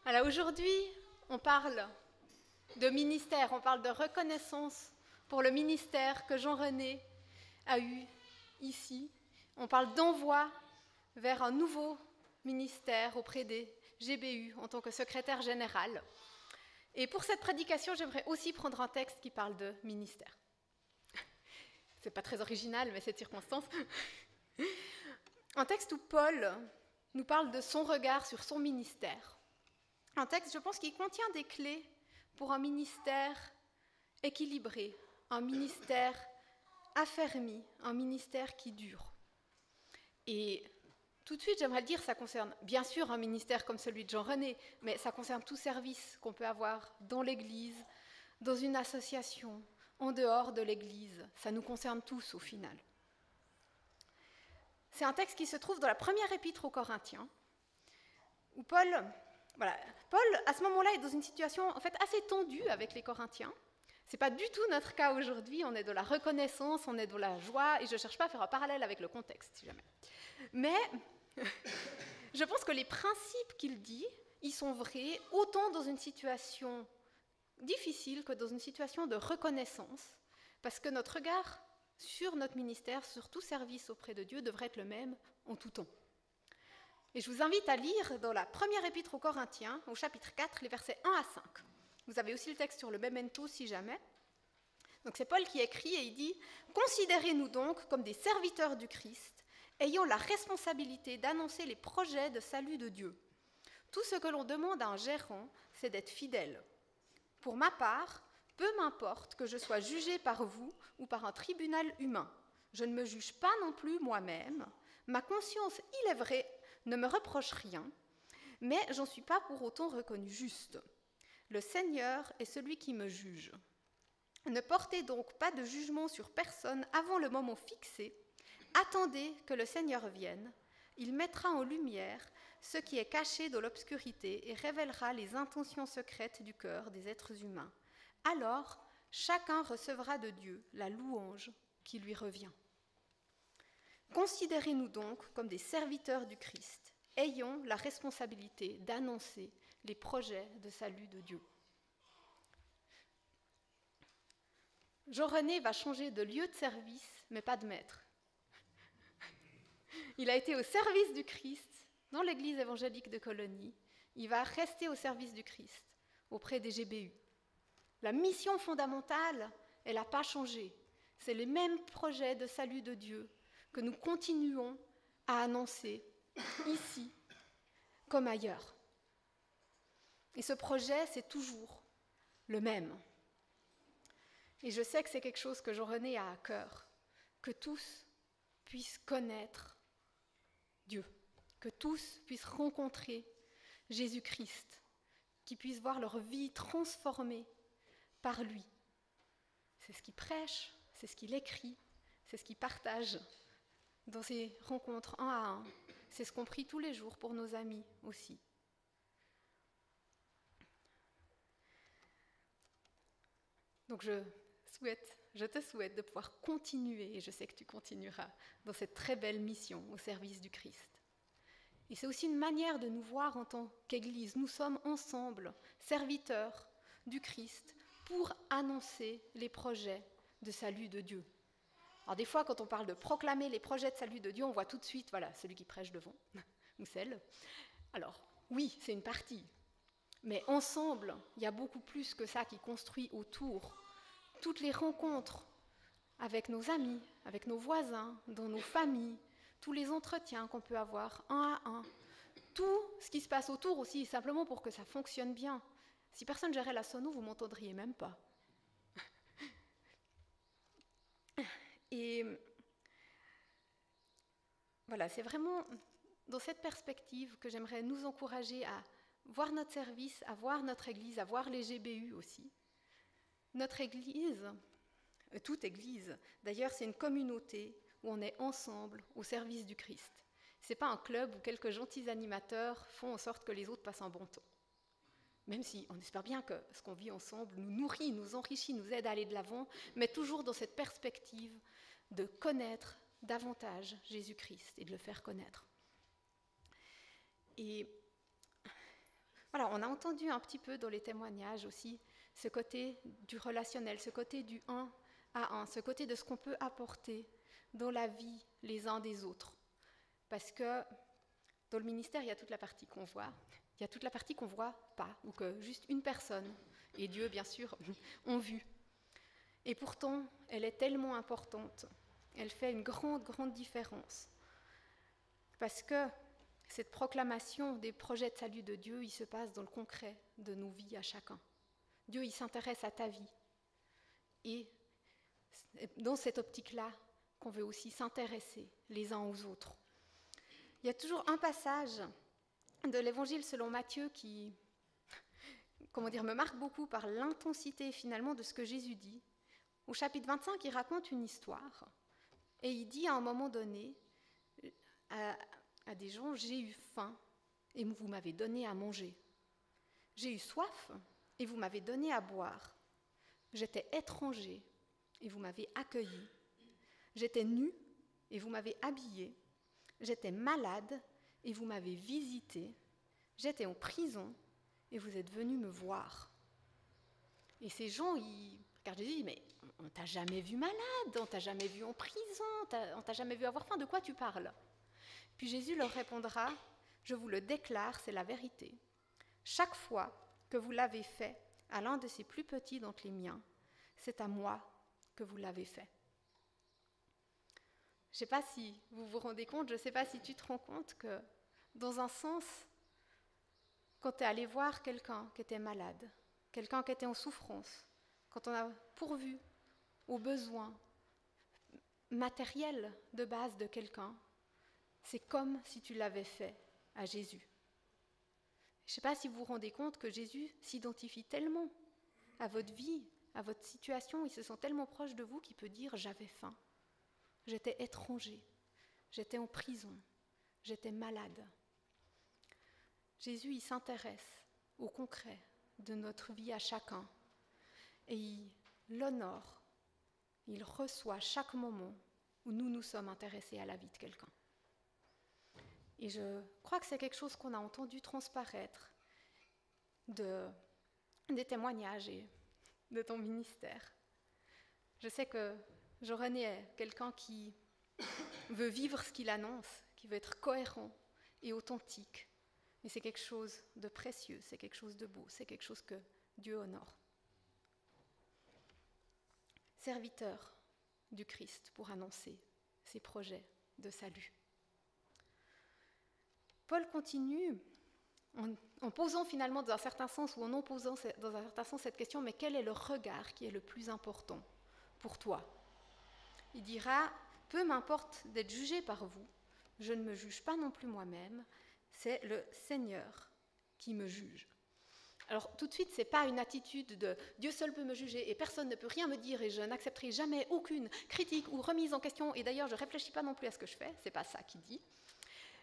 Alors aujourd'hui, on parle de ministère, on parle de reconnaissance pour le ministère que Jean-René a eu ici. On parle d'envoi vers un nouveau ministère auprès des GBU en tant que secrétaire général. Et pour cette prédication, j'aimerais aussi prendre un texte qui parle de ministère. C'est pas très original, mais cette circonstance. Un texte où Paul nous parle de son regard sur son ministère. Un texte, je pense, qui contient des clés pour un ministère équilibré, un ministère affermi, un ministère qui dure. Et tout de suite, j'aimerais le dire, ça concerne bien sûr un ministère comme celui de Jean-René, mais ça concerne tout service qu'on peut avoir dans l'Église, dans une association, en dehors de l'Église. Ça nous concerne tous au final. C'est un texte qui se trouve dans la première épître aux Corinthiens, où Paul, à ce moment-là, est dans une situation en fait assez tendue avec les Corinthiens. Ce n'est pas du tout notre cas aujourd'hui, on est de la reconnaissance, on est de la joie, et je ne cherche pas à faire un parallèle avec le contexte, si jamais. Mais je pense que les principes qu'il dit, ils sont vrais autant dans une situation difficile que dans une situation de reconnaissance, parce que notre regard sur notre ministère, sur tout service auprès de Dieu, devrait être le même en tout temps. Et je vous invite à lire dans la première épître aux Corinthiens, au chapitre 4, les versets 1 à 5. Vous avez aussi le texte sur le memento, si jamais. Donc c'est Paul qui écrit et il dit « Considérez-nous donc comme des serviteurs du Christ, ayant la responsabilité d'annoncer les projets de salut de Dieu. Tout ce que l'on demande à un gérant, c'est d'être fidèle. Pour ma part, peu m'importe que je sois jugé par vous ou par un tribunal humain. Je ne me juge pas non plus moi-même. Ma conscience, il est vrai, ne me reproche rien, mais j'en suis pas pour autant reconnu juste. Le Seigneur est celui qui me juge. Ne portez donc pas de jugement sur personne avant le moment fixé. Attendez que le Seigneur vienne. Il mettra en lumière ce qui est caché dans l'obscurité et révélera les intentions secrètes du cœur des êtres humains. Alors, chacun recevra de Dieu la louange qui lui revient. Considérez-nous donc comme des serviteurs du Christ, ayant la responsabilité d'annoncer les projets de salut de Dieu. Jean-René va changer de lieu de service, mais pas de maître. Il a été au service du Christ dans l'église évangélique de Colonie. Il va rester au service du Christ auprès des GBU. La mission fondamentale, elle n'a pas changé. C'est les mêmes projets de salut de Dieu que nous continuons à annoncer ici comme ailleurs. Et ce projet, c'est toujours le même. Et je sais que c'est quelque chose que Jean-René a à cœur, que tous puissent connaître Dieu, que tous puissent rencontrer Jésus-Christ, qu'ils puissent voir leur vie transformée par lui. C'est ce qu'il prêche, c'est ce qu'il écrit, c'est ce qu'il partage dans ses rencontres un à un. C'est ce qu'on prie tous les jours pour nos amis aussi. Donc je te souhaite de pouvoir continuer, et je sais que tu continueras, dans cette très belle mission au service du Christ. Et c'est aussi une manière de nous voir en tant qu'Église. Nous sommes ensemble, serviteurs du Christ, pour annoncer les projets de salut de Dieu. Alors des fois, quand on parle de proclamer les projets de salut de Dieu, on voit tout de suite, voilà, celui qui prêche devant, ou celle. Alors, oui, c'est une partie. Mais ensemble, il y a beaucoup plus que ça qui construit autour. Toutes les rencontres avec nos amis, avec nos voisins, dans nos familles, tous les entretiens qu'on peut avoir un à un, tout ce qui se passe autour aussi, simplement pour que ça fonctionne bien. Si personne gérait la sono, vous ne m'entendriez même pas. Et voilà, c'est vraiment dans cette perspective que j'aimerais nous encourager à voir notre service, à voir notre Église, à voir les GBU aussi. Notre Église, toute Église, d'ailleurs, c'est une communauté où on est ensemble au service du Christ. Ce n'est pas un club où quelques gentils animateurs font en sorte que les autres passent un bon temps. Même si on espère bien que ce qu'on vit ensemble nous nourrit, nous enrichit, nous aide à aller de l'avant, mais toujours dans cette perspective de connaître davantage Jésus-Christ et de le faire connaître. Et Voilà, on a entendu un petit peu dans les témoignages aussi ce côté du relationnel, ce côté du un à un, ce côté de ce qu'on peut apporter dans la vie les uns des autres. Parce que dans le ministère, il y a toute la partie qu'on voit, il y a toute la partie qu'on ne voit pas, ou que juste une personne, et Dieu bien sûr, ont vu. Et pourtant, elle est tellement importante, elle fait une grande, grande différence. Parce que cette proclamation des projets de salut de Dieu, il se passe dans le concret de nos vies à chacun. Dieu, il s'intéresse à ta vie. Et dans cette optique-là, qu'on veut aussi s'intéresser les uns aux autres. Il y a toujours un passage de l'Évangile selon Matthieu qui, me marque beaucoup par l'intensité finalement de ce que Jésus dit. Au chapitre 25, il raconte une histoire et il dit à un moment donné à des gens, j'ai eu faim et vous m'avez donné à manger. J'ai eu soif et vous m'avez donné à boire. J'étais étranger et vous m'avez accueilli. J'étais nu et vous m'avez habillé. J'étais malade et vous m'avez visité. J'étais en prison et vous êtes venus me voir. Et ces gens, ils regardent Jésus et disent, mais on t'a jamais vu malade, on t'a jamais vu en prison, on t'a jamais vu avoir faim, de quoi tu parles? Puis Jésus leur répondra, je vous le déclare, c'est la vérité. Chaque fois que vous l'avez fait à l'un de ces plus petits d'entre les miens, c'est à moi que vous l'avez fait. Je ne sais pas si vous vous rendez compte, je ne sais pas si tu te rends compte que, dans un sens, quand tu es allé voir quelqu'un qui était malade, quelqu'un qui était en souffrance, quand on a pourvu aux besoins matériels de base de quelqu'un, c'est comme si tu l'avais fait à Jésus. Je ne sais pas si vous vous rendez compte que Jésus s'identifie tellement à votre vie, à votre situation, il se sent tellement proche de vous qu'il peut dire « j'avais faim ». J'étais étranger, j'étais en prison, j'étais malade. Jésus, il s'intéresse au concret de notre vie à chacun et il l'honore, il reçoit chaque moment où nous nous sommes intéressés à la vie de quelqu'un. Et je crois que c'est quelque chose qu'on a entendu transparaître des témoignages et de ton ministère. Je sais que Jean-René est quelqu'un qui veut vivre ce qu'il annonce, qui veut être cohérent et authentique. Et c'est quelque chose de précieux, c'est quelque chose de beau, c'est quelque chose que Dieu honore. Serviteur du Christ pour annoncer ses projets de salut. Paul continue en posant finalement dans un certain sens, ou en opposant dans un certain sens cette question, mais quel est le regard qui est le plus important pour toi? Il dira, peu m'importe d'être jugé par vous, je ne me juge pas non plus moi-même, c'est le Seigneur qui me juge. Alors tout de suite, ce n'est pas une attitude de « Dieu seul peut me juger et personne ne peut rien me dire et je n'accepterai jamais aucune critique ou remise en question et d'ailleurs je ne réfléchis pas non plus à ce que je fais », ce n'est pas ça qu'il dit.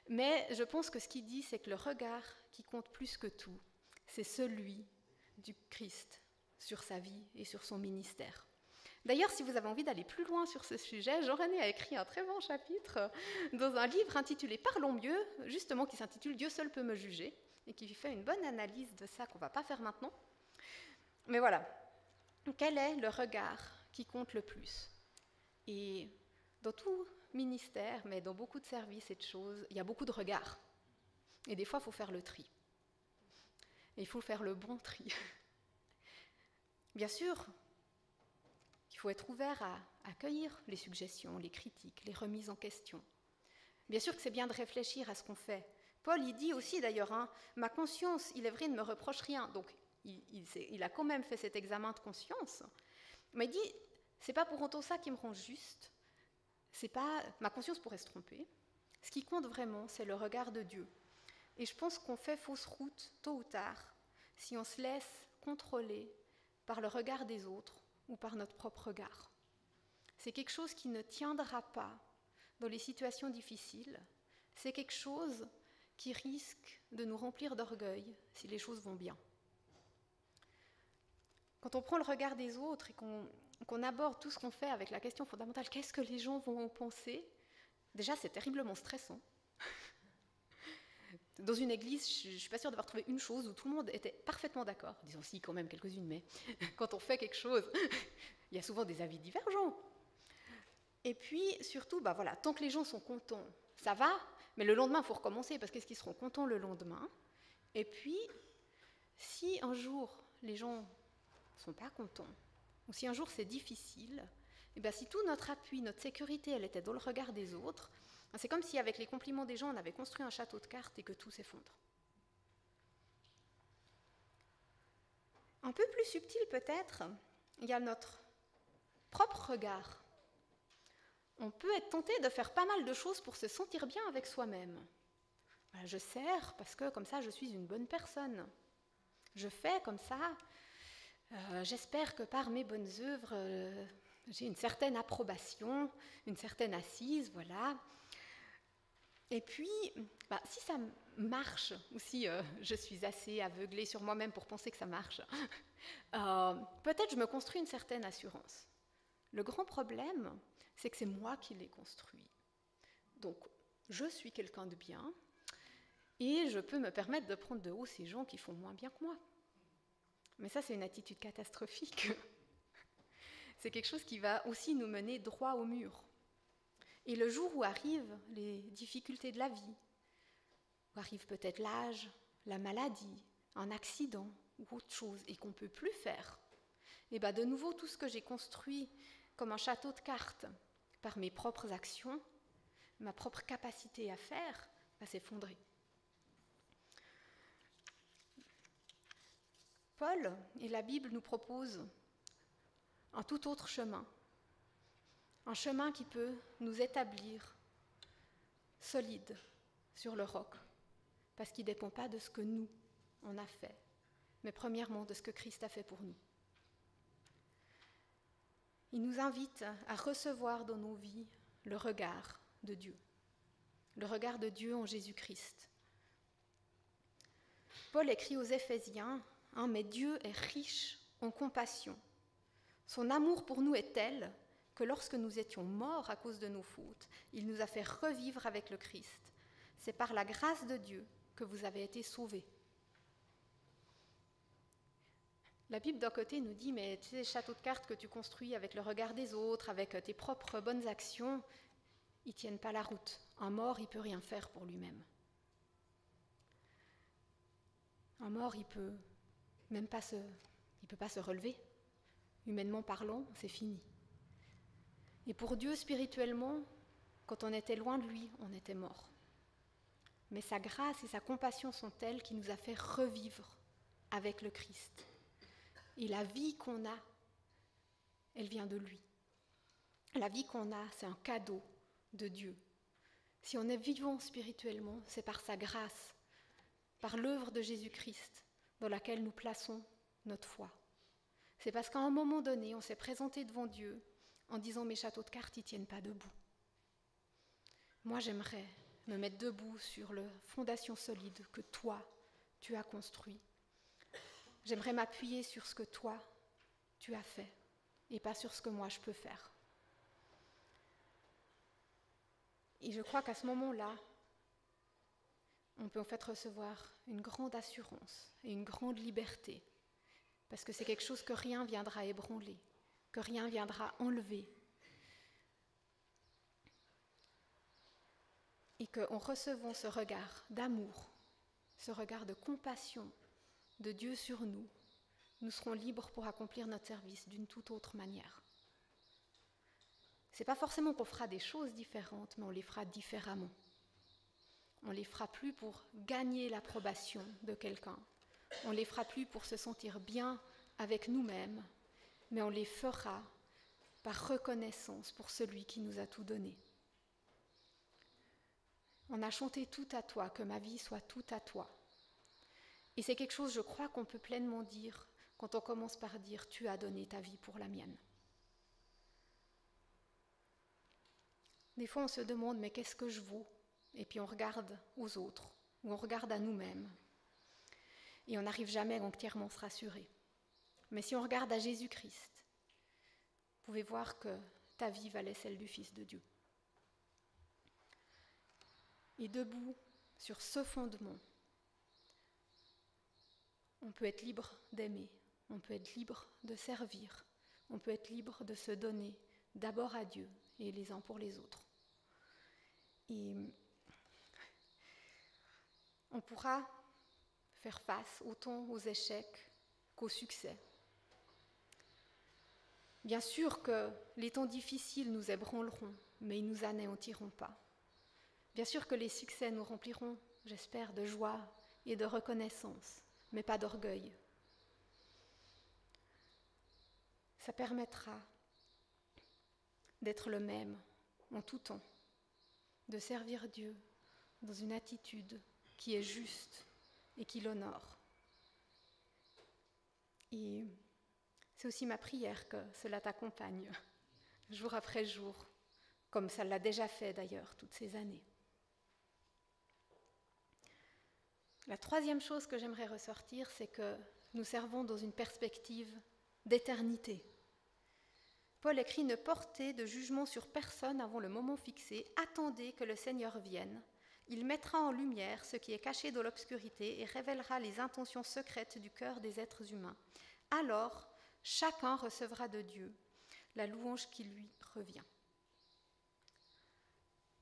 Mais je pense que ce qu'il dit, c'est que le regard qui compte plus que tout, c'est celui du Christ sur sa vie et sur son ministère. D'ailleurs, si vous avez envie d'aller plus loin sur ce sujet, Jean-René a écrit un très bon chapitre dans un livre intitulé « Parlons mieux », justement qui s'intitule « Dieu seul peut me juger » et qui fait une bonne analyse de ça qu'on ne va pas faire maintenant. Mais voilà, quel est le regard qui compte le plus? Et dans tout ministère, mais dans beaucoup de services et de choses, il y a beaucoup de regards. Et des fois, il faut faire le tri. Et il faut faire le bon tri. Bien sûr, il faut être ouvert à accueillir les suggestions, les critiques, les remises en question. Bien sûr que c'est bien de réfléchir à ce qu'on fait. Paul, il dit aussi d'ailleurs, ma conscience, il est vrai, ne me reproche rien. Donc, il a quand même fait cet examen de conscience. Mais il dit, c'est pas pour autant ça qui me rend juste. C'est pas, ma conscience pourrait se tromper. Ce qui compte vraiment, c'est le regard de Dieu. Et je pense qu'on fait fausse route, tôt ou tard, si on se laisse contrôler par le regard des autres ou par notre propre regard. C'est quelque chose qui ne tiendra pas dans les situations difficiles. C'est quelque chose qui risque de nous remplir d'orgueil si les choses vont bien. Quand on prend le regard des autres et qu'on aborde tout ce qu'on fait avec la question fondamentale « qu'est-ce que les gens vont en penser ?», déjà c'est terriblement stressant. Dans une église, je ne suis pas sûre d'avoir trouvé une chose où tout le monde était parfaitement d'accord. Disons si, quand même, quelques-unes, mais quand on fait quelque chose, il y a souvent des avis divergents. Et puis, surtout, voilà, tant que les gens sont contents, ça va, mais le lendemain, il faut recommencer, parce qu'est-ce qu'ils seront contents le lendemain? Et puis, si un jour, les gens ne sont pas contents, ou si un jour c'est difficile, et bien si tout notre appui, notre sécurité, elle était dans le regard des autres, c'est comme si avec les compliments des gens, on avait construit un château de cartes et que tout s'effondre. Un peu plus subtil peut-être, il y a notre propre regard. On peut être tenté de faire pas mal de choses pour se sentir bien avec soi-même. Je sers parce que comme ça je suis une bonne personne. Je fais comme ça, j'espère que par mes bonnes œuvres, j'ai une certaine approbation, une certaine assise, voilà. Et puis, si ça marche, ou si je suis assez aveuglée sur moi-même pour penser que ça marche, peut-être je me construis une certaine assurance. Le grand problème, c'est que c'est moi qui l'ai construit. Donc, je suis quelqu'un de bien, et je peux me permettre de prendre de haut ces gens qui font moins bien que moi. Mais ça, c'est une attitude catastrophique. C'est quelque chose qui va aussi nous mener droit au mur. Et le jour où arrivent les difficultés de la vie, où arrive peut-être l'âge, la maladie, un accident ou autre chose, et qu'on ne peut plus faire, et de nouveau, tout ce que j'ai construit comme un château de cartes par mes propres actions, ma propre capacité à faire, va s'effondrer. Paul et la Bible nous proposent un tout autre chemin, un chemin qui peut nous établir solides sur le roc, parce qu'il ne dépend pas de ce que nous, on a fait, mais premièrement de ce que Christ a fait pour nous. Il nous invite à recevoir dans nos vies le regard de Dieu en Jésus-Christ. Paul écrit aux Éphésiens, mais Dieu est riche en compassion. Son amour pour nous est tel que lorsque nous étions morts à cause de nos fautes, il nous a fait revivre avec le Christ. C'est par la grâce de Dieu que vous avez été sauvés. La Bible d'un côté nous dit, mais tu sais, les châteaux de cartes que tu construis avec le regard des autres, avec tes propres bonnes actions, ils ne tiennent pas la route. Un mort, il ne peut rien faire pour lui-même. Un mort, il peut pas se relever. Humainement parlant, c'est fini. Et pour Dieu, spirituellement, quand on était loin de lui, on était mort. Mais sa grâce et sa compassion sont telles qu'il nous a fait revivre avec le Christ. Et la vie qu'on a, elle vient de lui. La vie qu'on a, c'est un cadeau de Dieu. Si on est vivant spirituellement, c'est par sa grâce, par l'œuvre de Jésus-Christ dans laquelle nous plaçons notre foi. C'est parce qu'à un moment donné, on s'est présenté devant Dieu en disant « mes châteaux de cartes, ils ne tiennent pas debout ». Moi, j'aimerais me mettre debout sur la fondation solide que toi, tu as construite. J'aimerais m'appuyer sur ce que toi, tu as fait, et pas sur ce que moi, je peux faire. Et je crois qu'à ce moment-là, on peut en fait recevoir une grande assurance et une grande liberté, parce que c'est quelque chose que rien viendra ébranler, que rien viendra enlever. Et qu'en recevant ce regard d'amour, ce regard de compassion de Dieu sur nous, nous serons libres pour accomplir notre service d'une toute autre manière. Ce n'est pas forcément qu'on fera des choses différentes, mais on les fera différemment. On ne les fera plus pour gagner l'approbation de quelqu'un. On ne les fera plus pour se sentir bien avec nous-mêmes, mais on les fera par reconnaissance pour celui qui nous a tout donné. On a chanté tout à toi, que ma vie soit tout à toi. Et c'est quelque chose, je crois, qu'on peut pleinement dire quand on commence par dire « tu as donné ta vie pour la mienne ». Des fois, on se demande « mais qu'est-ce que je vaux ?» Et puis on regarde aux autres, ou on regarde à nous-mêmes. Et on n'arrive jamais à entièrement se rassurer. Mais si on regarde à Jésus-Christ, vous pouvez voir que ta vie valait celle du Fils de Dieu. Et debout sur ce fondement, On peut être libre d'aimer, on peut être libre de servir, on peut être libre de se donner d'abord à Dieu et les uns pour les autres. Et on pourra faire face autant aux échecs qu'aux succès. Bien sûr que les temps difficiles nous ébranleront, mais ils ne nous anéantiront pas. Bien sûr que les succès nous rempliront, j'espère, de joie et de reconnaissance, mais pas d'orgueil. Ça permettra d'être le même en tout temps, de servir Dieu dans une attitude qui est juste et qui l'honore. Et c'est aussi ma prière que cela t'accompagne, jour après jour, comme ça l'a déjà fait d'ailleurs toutes ces années. La troisième chose que j'aimerais ressortir, c'est que nous servons dans une perspective d'éternité. Paul écrit « Ne portez de jugement sur personne avant le moment fixé, attendez que le Seigneur vienne. Il mettra en lumière ce qui est caché dans l'obscurité et révélera les intentions secrètes du cœur des êtres humains. Alors, chacun recevra de Dieu la louange qui lui revient. »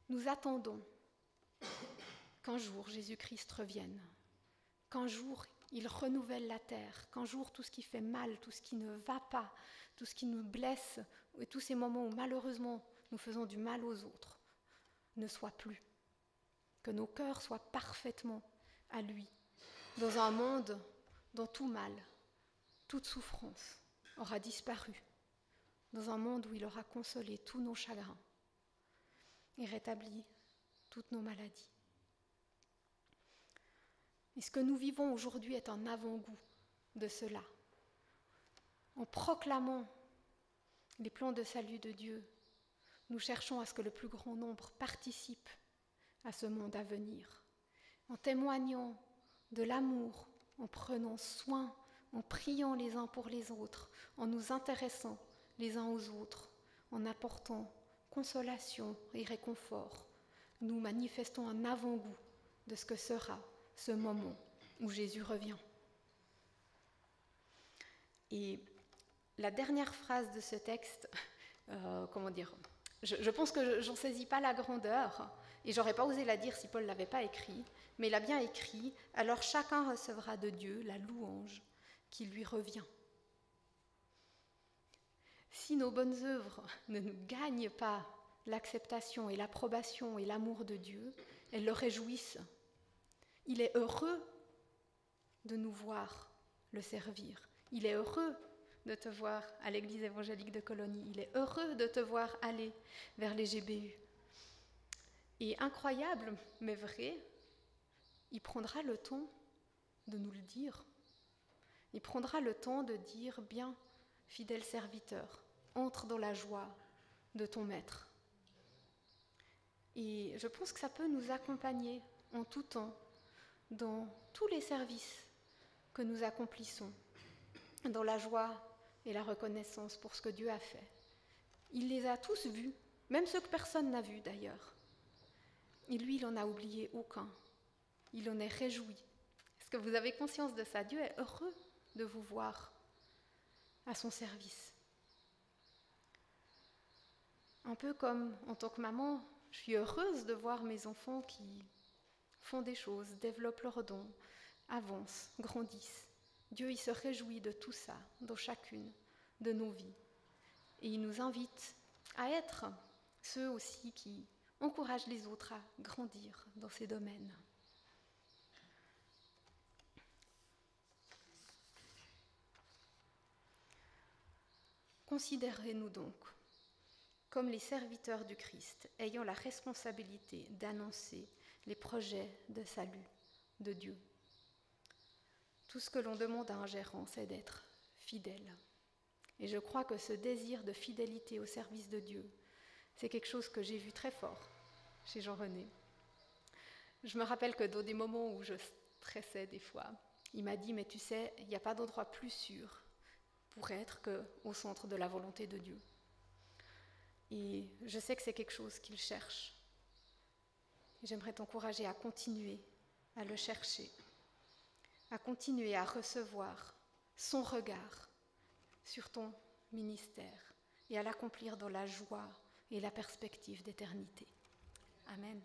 Nous attendons qu'un jour Jésus-Christ revienne, qu'un jour il renouvelle la terre, qu'un jour tout ce qui fait mal, tout ce qui ne va pas, tout ce qui nous blesse, et tous ces moments où malheureusement nous faisons du mal aux autres, ne soient plus. Que nos cœurs soient parfaitement à lui, dans un monde dont tout mal, toute souffrance aura disparu, dans un monde où il aura consolé tous nos chagrins et rétabli toutes nos maladies. Et ce que nous vivons aujourd'hui est un avant-goût de cela. En proclamant les plans de salut de Dieu, nous cherchons à ce que le plus grand nombre participe à ce monde à venir, en témoignant de l'amour, en prenant soin, en priant les uns pour les autres, en nous intéressant les uns aux autres, en apportant consolation et réconfort. Nous manifestons un avant-goût de ce que sera ce moment où Jésus revient. Et la dernière phrase de ce texte, je pense que j'en saisis pas la grandeur, et j'aurais pas osé la dire si Paul l'avait pas écrit, mais il a bien écrit « Alors chacun recevra de Dieu la louange qui lui revient ». Si nos bonnes œuvres ne nous gagnent pas l'acceptation et l'approbation et l'amour de Dieu, elles le réjouissent. Il est heureux de nous voir le servir. Il est heureux de te voir à l'église évangélique de Colonie. Il est heureux de te voir aller vers les GBU. Et incroyable, mais vrai, il prendra le temps de nous le dire. Il prendra le temps de dire « Bien, fidèle serviteur, entre dans la joie de ton maître ». Et je pense que ça peut nous accompagner en tout temps, dans tous les services que nous accomplissons, dans la joie et la reconnaissance pour ce que Dieu a fait. Il les a tous vus, même ceux que personne n'a vus d'ailleurs. Et lui, il n'en a oublié aucun. Il en est réjoui. Est-ce que vous avez conscience de ça? Dieu est heureux de vous voir à son service. Un peu comme en tant que maman, je suis heureuse de voir mes enfants qui font des choses, développent leurs dons, avancent, grandissent. Dieu, il se réjouit de tout ça, dans chacune de nos vies. Et il nous invite à être ceux aussi qui encouragent les autres à grandir dans ces domaines. Considérez-nous donc comme les serviteurs du Christ, ayant la responsabilité d'annoncer les projets de salut de Dieu. Tout ce que l'on demande à un gérant, c'est d'être fidèle. Et je crois que ce désir de fidélité au service de Dieu, c'est quelque chose que j'ai vu très fort chez Jean-René. Je me rappelle que dans des moments où je stressais des fois, il m'a dit « Mais tu sais, il n'y a pas d'endroit plus sûr pour être qu'au centre de la volonté de Dieu. » Et je sais que c'est quelque chose qu'il cherche. Et j'aimerais t'encourager à continuer à le chercher, à continuer à recevoir son regard sur ton ministère et à l'accomplir dans la joie et la perspective d'éternité. Amen.